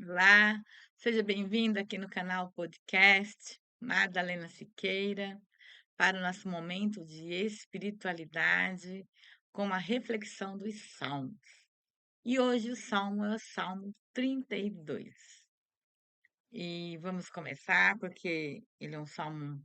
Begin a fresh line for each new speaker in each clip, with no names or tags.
Olá, seja bem-vindo aqui no canal podcast Madalena Siqueira para o nosso momento de espiritualidade com a reflexão dos Salmos. E hoje o Salmo é o Salmo 32. E vamos começar porque ele é um salmo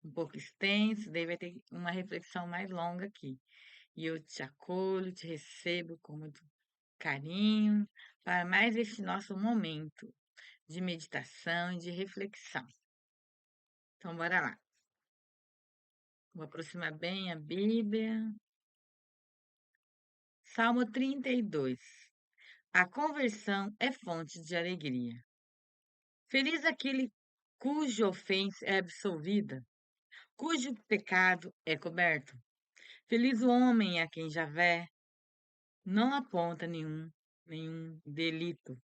um pouco extenso, daí vai ter uma reflexão mais longa aqui. E eu te acolho, te recebo com muito carinho para mais esse nosso momento de meditação e de reflexão. Então, bora lá. Vou aproximar bem a Bíblia. Salmo 32. A conversão é fonte de alegria. Feliz aquele cuja ofensa é absolvida, cujo pecado é coberto. Feliz o homem a quem Javé não aponta nenhum delito.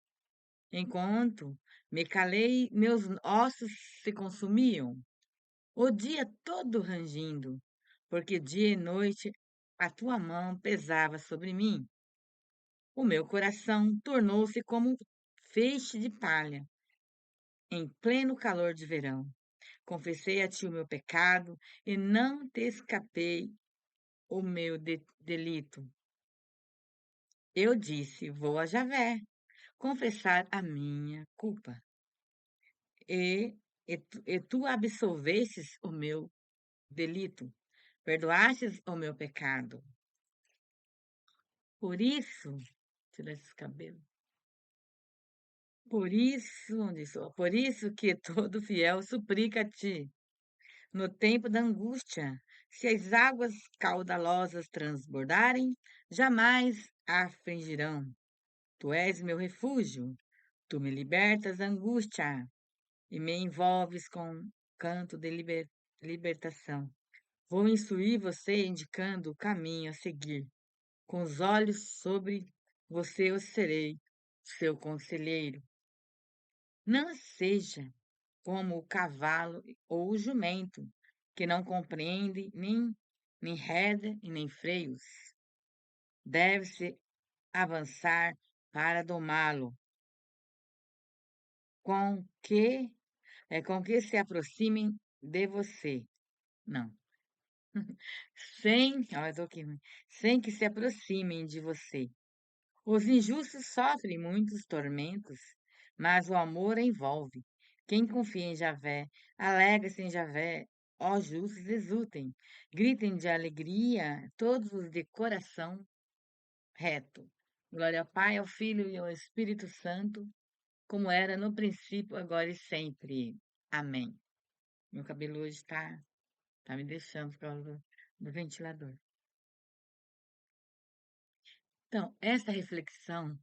Enquanto me calei, meus ossos se consumiam, o dia todo rangindo, porque dia e noite a tua mão pesava sobre mim. O meu coração tornou-se como feixe de palha, em pleno calor de verão. Confessei a ti o meu pecado e não te escapei o meu delito. Eu disse: vou a Javé confessar a minha culpa. E tu absolvestes o meu delito, perdoastes o meu pecado. Por isso, tira esses cabelos. Por isso que todo fiel suplica a ti, no tempo da angústia. Se as águas caudalosas transbordarem, jamais afligirão. Tu és meu refúgio, tu me libertas da angústia e me envolves com canto de libertação. Vou instruir você indicando o caminho a seguir. Com os olhos sobre você eu serei seu conselheiro. Não seja como o cavalo ou o jumento, que não compreende nem reda e nem freios. Deve-se avançar para domá-lo, com que com que se aproximem de você. Não, eu tô aqui, sem que se aproximem de você. Os injustos sofrem muitos tormentos, mas o amor envolve. Quem confia em Javé, alegra-se em Javé. Ó justos, exultem, gritem de alegria, todos os de coração reto. Glória ao Pai, ao Filho e ao Espírito Santo, como era no princípio, agora e sempre. Amém. Meu cabelo hoje tá me deixando por causa do ventilador. Então, essa reflexão,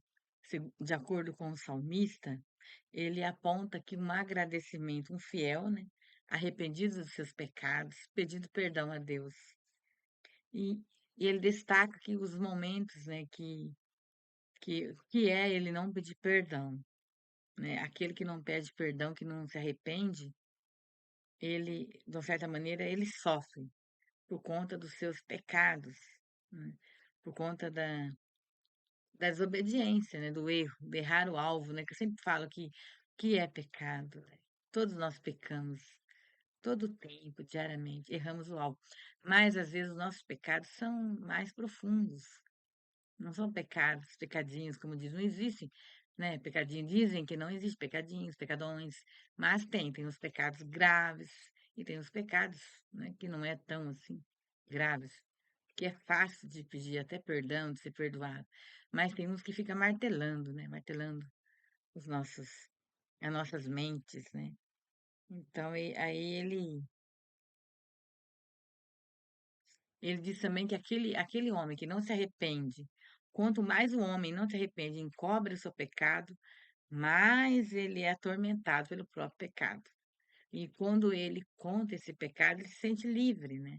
de acordo com o salmista, ele aponta que um agradecimento, um fiel, né, arrependido dos seus pecados, pedindo perdão a Deus. E, e ele destaca que os momentos, né, que é ele não pedir perdão, né? Aquele que não pede perdão, que não se arrepende, ele, de uma certa maneira, ele sofre por conta dos seus pecados, né? Por conta da desobediência, né, do erro, de errar o alvo, né, que eu sempre falo que é pecado, né? Todos nós pecamos, todo o tempo, diariamente, erramos o alvo. Mas, às vezes, os nossos pecados são mais profundos, não são pecados, pecadinhos, como diz, não existem, né? Pecadinho, dizem que não existe pecadinhos, pecadões, mas tem os pecados graves e tem os pecados, né, que não é tão assim graves, que é fácil de pedir até perdão, de ser perdoado. Mas tem uns que fica martelando, né? Martelando os nossos, as nossas mentes, né? Então, aí ele diz também que aquele homem que não se arrepende, quanto mais o homem não se arrepende e encobre o seu pecado, mais ele é atormentado pelo próprio pecado. E quando ele conta esse pecado, ele se sente livre, né?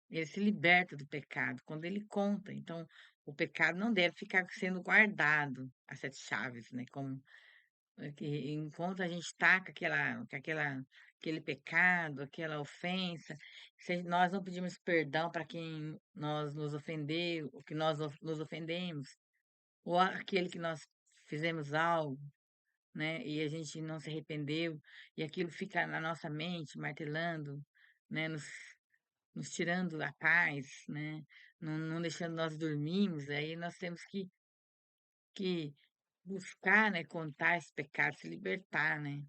Ele se liberta do pecado quando ele conta. Então, o pecado não deve ficar sendo guardado, as sete chaves, né? Como enquanto a gente está aquele pecado, aquela ofensa, se nós não pedimos perdão para quem nós nos ofendeu, o que nós nos ofendemos, ou aquele que nós fizemos algo, né, e a gente não se arrependeu, e aquilo fica na nossa mente martelando, né, nos tirando a paz, né, não deixando nós dormirmos, aí nós temos que buscar, né, contar esse pecado, se libertar, né,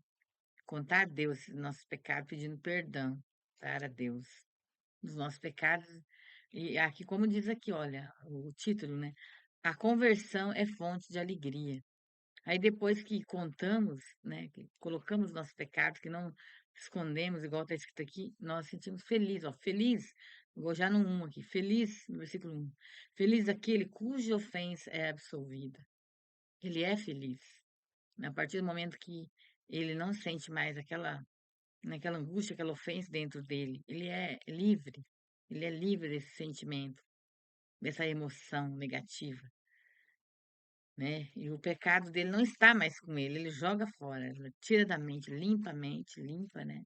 contar a Deus esse nosso pecado, pedindo perdão para Deus dos nossos pecados. E aqui, como diz aqui, olha, o título, né, a conversão é fonte de alegria. Aí depois que contamos, né, que colocamos nossos pecados, que não escondemos, igual está escrito aqui, nós sentimos feliz, ó, feliz, vou já no 1 aqui, feliz, no versículo 1, feliz aquele cuja ofensa é absolvida. Ele é feliz. A partir do momento que ele não sente mais aquela angústia, aquela ofensa dentro dele, ele é livre. Ele é livre desse sentimento, dessa emoção negativa, né? E o pecado dele não está mais com ele, ele joga fora, ele tira da mente, limpa, né?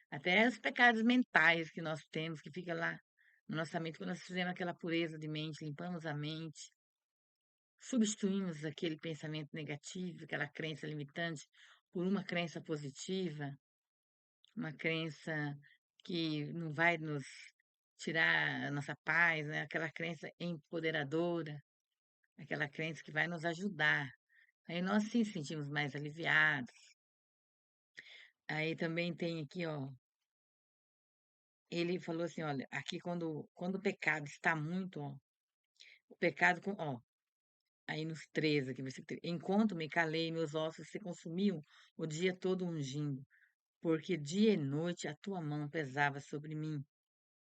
Até os pecados mentais que nós temos, que fica lá na nossa mente, quando nós fizemos aquela pureza de mente, limpamos a mente, substituímos aquele pensamento negativo, aquela crença limitante, por uma crença positiva, uma crença que não vai nos tirar a nossa paz, né? Aquela crença empoderadora, aquela crença que vai nos ajudar. Aí nós sim sentimos mais aliviados. Aí também tem aqui, ó, ele falou assim, olha, aqui quando o pecado está muito, ó, o pecado com, ó, aí nos 13 aqui, versículo 13, enquanto me calei, meus ossos se consumiam o dia todo ungindo, porque dia e noite a tua mão pesava sobre mim.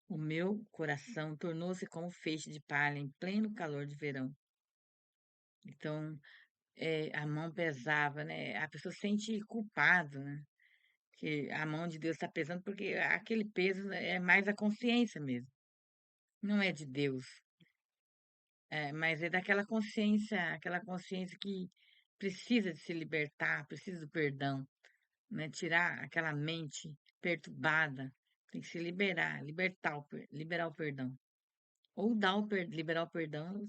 O meu coração tornou-se como feixe de palha em pleno calor de verão. Então, a mão pesava, né? A pessoa se sente culpado, né? Que a mão de Deus está pesando, porque aquele peso é mais a consciência mesmo. Não é de Deus, mas é daquela consciência, aquela consciência que precisa de se libertar, precisa do perdão, né? Tirar aquela mente perturbada, tem que se liberar, liberar o perdão. Ou liberar o perdão,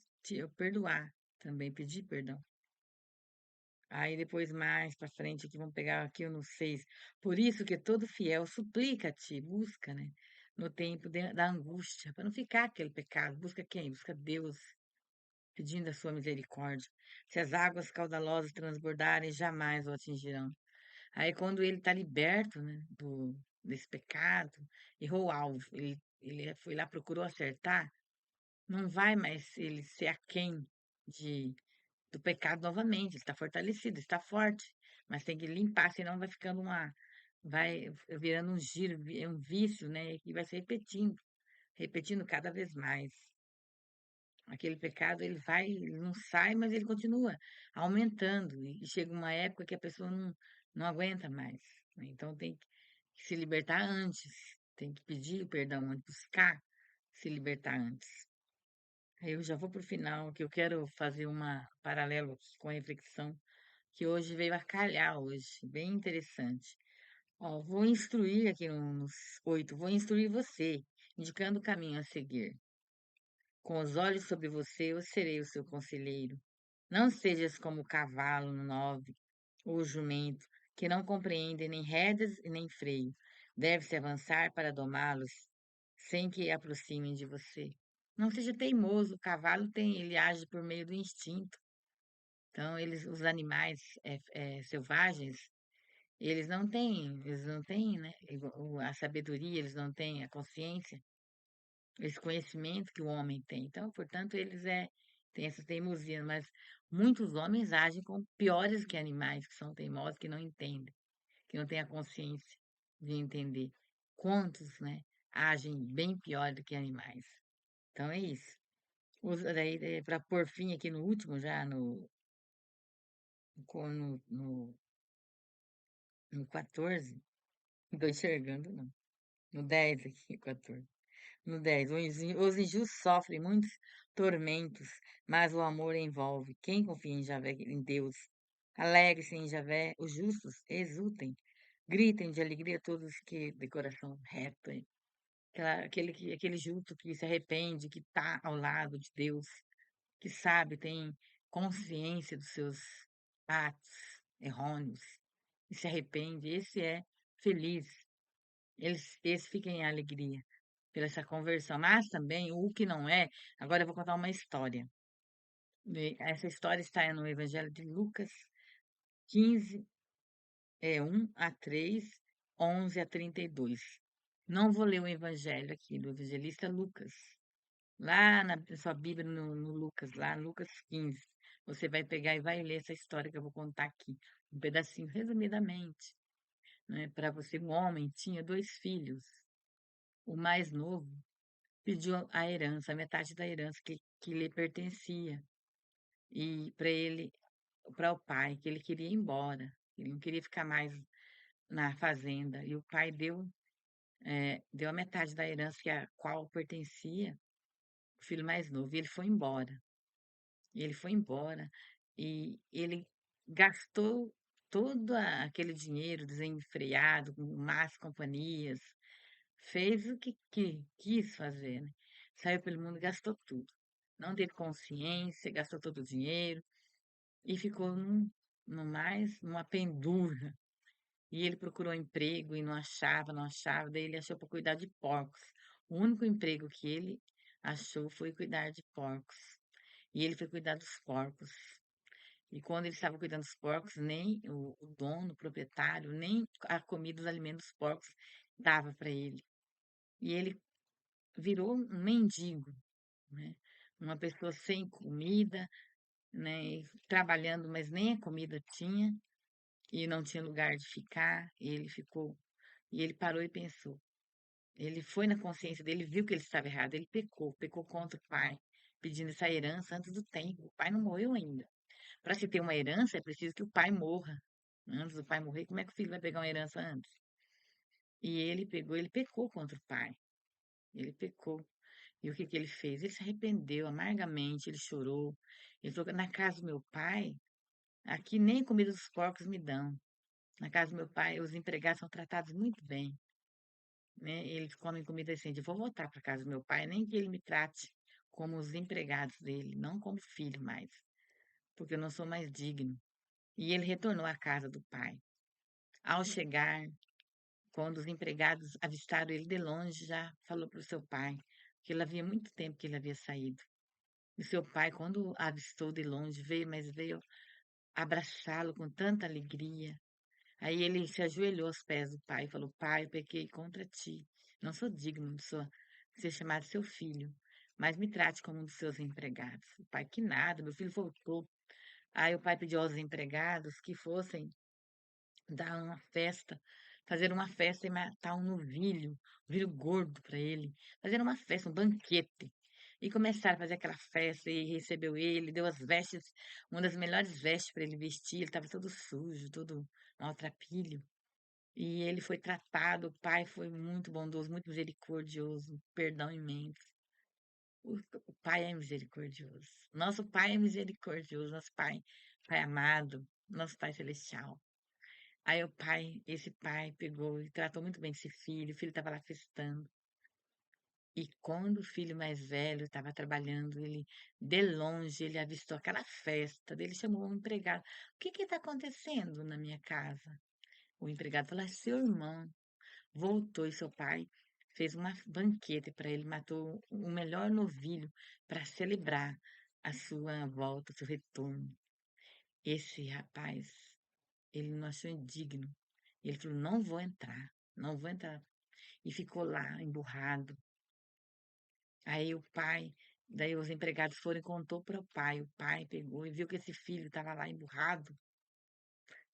perdoar também, pedir perdão. Aí depois mais para frente aqui, vamos pegar aqui no 6. Por isso que todo fiel suplica-te, busca, né? No tempo da angústia, para não ficar aquele pecado. Busca quem? Busca Deus, pedindo a sua misericórdia. Se as águas caudalosas transbordarem, jamais o atingirão. Aí quando ele está liberto, né, desse pecado, errou o alvo, ele foi lá, procurou acertar, não vai mais ele ser aquém de, do pecado novamente. Ele está fortalecido, está forte, mas tem que limpar, senão vai ficando vai virando um giro, um vício, né? E vai se repetindo, repetindo cada vez mais. Aquele pecado, ele não sai, mas ele continua aumentando. E chega uma época que a pessoa não aguenta mais, né? Então tem que se libertar antes, tem que pedir o perdão antes, buscar se libertar antes. Aí eu já vou para o final, que eu quero fazer uma paralelo aqui com a reflexão que hoje veio a calhar hoje, bem interessante. Ó, vou instruir aqui nos 8, vou instruir você, indicando o caminho a seguir. Com os olhos sobre você, eu serei o seu conselheiro. Não sejas como o cavalo no 9, ou o jumento, que não compreendem nem rédeas e nem freio. Deve-se avançar para domá-los, sem que aproximem de você. Não seja teimoso, o cavalo ele age por meio do instinto. Então, os animais selvagens, eles não têm, né, a sabedoria, eles não têm a consciência, esse conhecimento que o homem tem. Então, portanto, têm essa teimosia, mas muitos homens agem como piores que animais, que são teimosos, que não entendem, que não têm a consciência de entender. Quantos, né, agem bem pior do que animais. Então, é isso. Daí, para pôr fim aqui no último, já no, no, no 14, não estou enxergando, não. No 10 aqui, 14. No 10, os injustos sofrem muitos tormentos, mas o amor envolve. Quem confia em Javé, em Deus, alegre-se em Javé, os justos exultem, gritem de alegria todos que de coração reto. Aquele justo que se arrepende, que está ao lado de Deus, que sabe, tem consciência dos seus atos. errôneos e se arrepende, esse é feliz. Esse fica em alegria pela essa conversão. Mas também o que não é, agora eu vou contar uma história. Essa história está no Evangelho de Lucas 15, 1 a 3, 11 a 32. Não vou ler o Evangelho aqui do evangelista Lucas. Lá na sua Bíblia, no Lucas, lá, Lucas 15. Você vai pegar e vai ler essa história que eu vou contar aqui, um pedacinho, resumidamente. Né? Para você, um homem tinha 2 filhos. O mais novo pediu a herança, a metade da herança que lhe pertencia. E para o pai, que ele queria ir embora. Ele não queria ficar mais na fazenda. E o pai deu a metade da herança que a qual pertencia o filho mais novo. E ele foi embora. E ele foi embora e ele gastou todo aquele dinheiro desenfreado, com más companhias, fez o que quis fazer, né? Saiu pelo mundo e gastou tudo. Não teve consciência, gastou todo o dinheiro e ficou no mais, numa pendurra. E ele procurou emprego e não achava, não achava. Daí ele achou para cuidar de porcos. O único emprego que ele achou foi cuidar de porcos. E ele foi cuidar dos porcos. E quando ele estava cuidando dos porcos, nem o dono, o proprietário, nem a comida, os alimentos dos porcos dava para ele. E ele virou um mendigo, né? Uma pessoa sem comida, né? E trabalhando, mas nem a comida tinha e não tinha lugar de ficar. E ele ficou, e ele parou e pensou. Ele foi na consciência dele, viu que ele estava errado, ele pecou contra o pai, pedindo essa herança antes do tempo. O pai não morreu ainda. Para se ter uma herança, é preciso que o pai morra. Antes do pai morrer, como é que o filho vai pegar uma herança antes? E ele pecou contra o pai. Ele pecou. E o que que ele fez? Ele se arrependeu amargamente, ele chorou. Ele falou: na casa do meu pai, aqui nem comida dos porcos me dão. Na casa do meu pai, os empregados são tratados muito bem, né? Eles comem comida decente. Eu vou voltar para casa do meu pai, nem que ele me trate como os empregados dele, não como filho mais, porque eu não sou mais digno. E ele retornou à casa do pai. Ao chegar, quando os empregados avistaram ele de longe, já falou para o seu pai que ele havia muito tempo que ele havia saído. E o seu pai, quando o avistou de longe, veio, mas veio abraçá-lo com tanta alegria. Aí ele se ajoelhou aos pés do pai e falou: Pai, eu pequei contra ti. Não sou digno de ser chamado seu filho, mas me trate como um dos seus empregados. O pai, que nada, meu filho voltou. Aí o pai pediu aos empregados que fossem dar uma festa, fazer uma festa e matar um novilho gordo para ele, fazer uma festa, um banquete. E começaram a fazer aquela festa e recebeu ele, deu as vestes, uma das melhores vestes para ele vestir. Ele estava todo sujo, todo maltrapilho. E ele foi tratado, o pai foi muito bondoso, muito misericordioso, perdão imenso. O pai é misericordioso. Nosso pai é misericordioso, nosso pai amado, nosso pai celestial. Aí esse pai pegou e tratou muito bem esse filho, o filho estava lá festando. E quando o filho mais velho estava trabalhando, de longe, ele avistou aquela festa, ele chamou um empregado. O que está acontecendo na minha casa? O empregado falou, é seu irmão. Voltou e seu pai fez uma banquete para ele, matou o melhor novilho para celebrar a sua volta, o seu retorno. Esse rapaz, ele não achou indigno. Ele falou: não vou entrar, não vou entrar. E ficou lá, emburrado. Aí daí os empregados foram e contou para o pai. O pai pegou e viu que esse filho estava lá emburrado.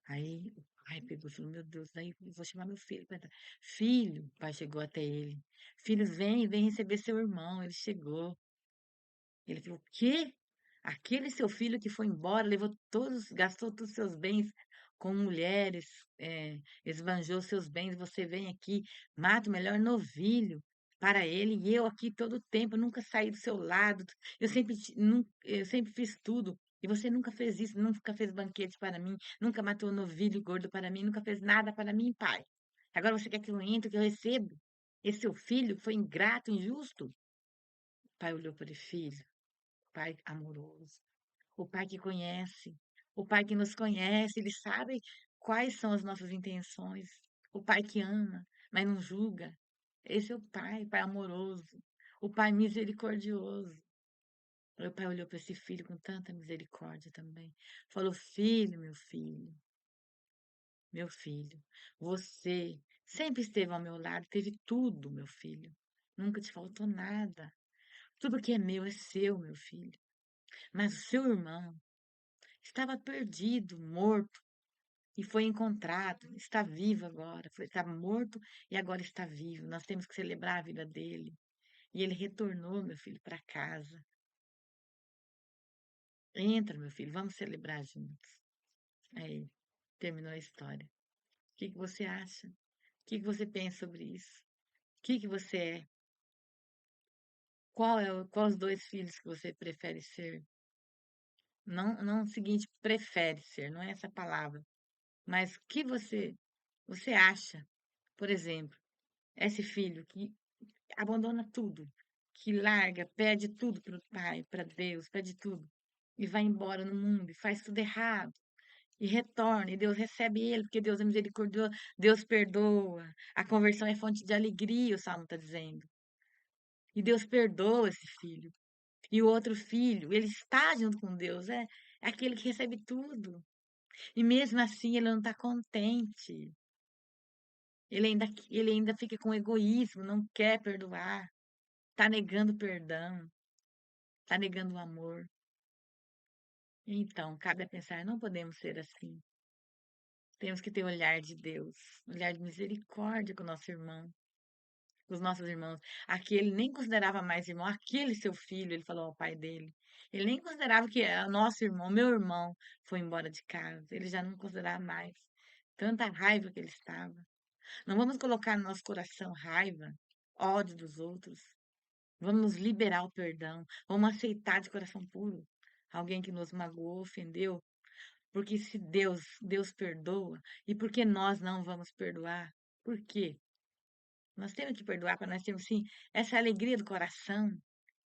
Aí o pai pegou e falou: meu Deus, daí eu vou chamar meu filho para entrar. Filho, o pai chegou até ele. Filho, vem receber seu irmão. Ele chegou. Ele falou: o quê? Aquele seu filho que foi embora, levou todos, gastou todos os seus bens com mulheres, esbanjou seus bens, você vem aqui, mata o melhor novilho para ele, e eu aqui todo o tempo, nunca saí do seu lado, eu sempre fiz tudo, e você nunca fez isso, nunca fez banquete para mim, nunca matou novilho gordo para mim, nunca fez nada para mim, pai. Agora você quer que eu entre, que eu recebo? Esse seu filho foi ingrato, injusto? O pai olhou para o filho, pai amoroso, o pai que conhece, O Pai que nos conhece, Ele sabe quais são as nossas intenções. O Pai que ama, mas não julga. Esse é o Pai, Pai amoroso, o Pai misericordioso. Meu pai olhou para esse filho com tanta misericórdia também. Falou: Filho, meu filho, você sempre esteve ao meu lado, teve tudo, meu filho. Nunca te faltou nada. Tudo que é meu é seu, meu filho. Mas o seu irmão estava perdido, morto, e foi encontrado. Está vivo agora. Estava morto e agora está vivo. Nós temos que celebrar a vida dele. E ele retornou, meu filho, para casa. Entra, meu filho, vamos celebrar juntos. Aí, terminou a história. O que que você acha? O que que você pensa sobre isso? O que que você é? Qual os dois filhos que você prefere ser? Não, não o seguinte, prefere ser, não é essa palavra. Mas o que você acha? Por exemplo, esse filho que abandona tudo, que larga, pede tudo para o pai, para Deus, pede tudo, e vai embora no mundo e faz tudo errado, e retorna, e Deus recebe ele, porque Deus é misericordioso, Deus perdoa, a conversão é fonte de alegria, o Salmo está dizendo. E Deus perdoa esse filho. E o outro filho, ele está junto com Deus, é aquele que recebe tudo. E mesmo assim ele não está contente. Ele ainda fica com egoísmo, não quer perdoar, está negando perdão, está negando o amor. Então, cabe a pensar, não podemos ser assim. Temos que ter o olhar de Deus, olhar de misericórdia com o nosso irmão, com os nossos irmãos. Aqui ele nem considerava mais irmão, aquele seu filho, ele falou ao pai dele. Ele nem considerava que é nosso irmão, meu irmão, foi embora de casa. Ele já não considerava mais. Tanta raiva que ele estava. Não vamos colocar no nosso coração raiva, ódio dos outros. Vamos liberar o perdão. Vamos aceitar de coração puro alguém que nos magoou, ofendeu. Porque se Deus perdoa, e por que nós não vamos perdoar? Por quê? Nós temos que perdoar para nós termos, sim, essa alegria do coração,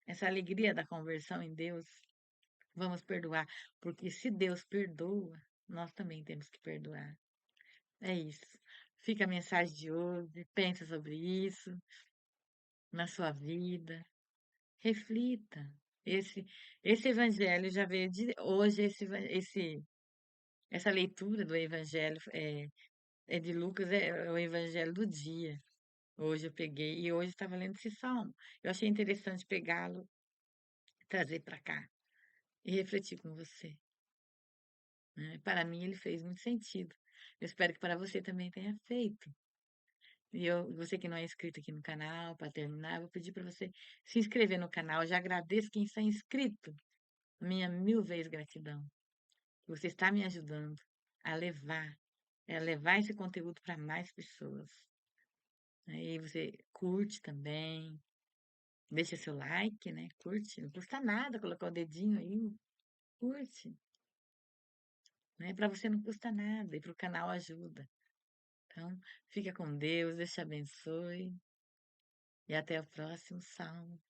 essa alegria da conversão em Deus. Vamos perdoar, porque se Deus perdoa, nós também temos que perdoar. É isso. Fica a mensagem de hoje. Pensa sobre isso na sua vida. Reflita. Esse, esse evangelho já veio de hoje, essa leitura do evangelho é de Lucas, é o evangelho do dia. Hoje eu peguei, e hoje estava lendo esse salmo. Eu achei interessante pegá-lo, trazer para cá e refletir com você, né? Para mim ele fez muito sentido. Eu espero que para você também tenha feito. Você que não é inscrito aqui no canal, para terminar, eu vou pedir para você se inscrever no canal. Eu já agradeço quem está inscrito. Minha mil vezes gratidão. Você está me ajudando a levar esse conteúdo para mais pessoas. Aí você curte também, deixa seu like, né? Curte, não custa nada colocar o dedinho aí, curte, né? Para você não custa nada e para o canal ajuda. Então, fica com Deus, Deus te abençoe e até o próximo salmo.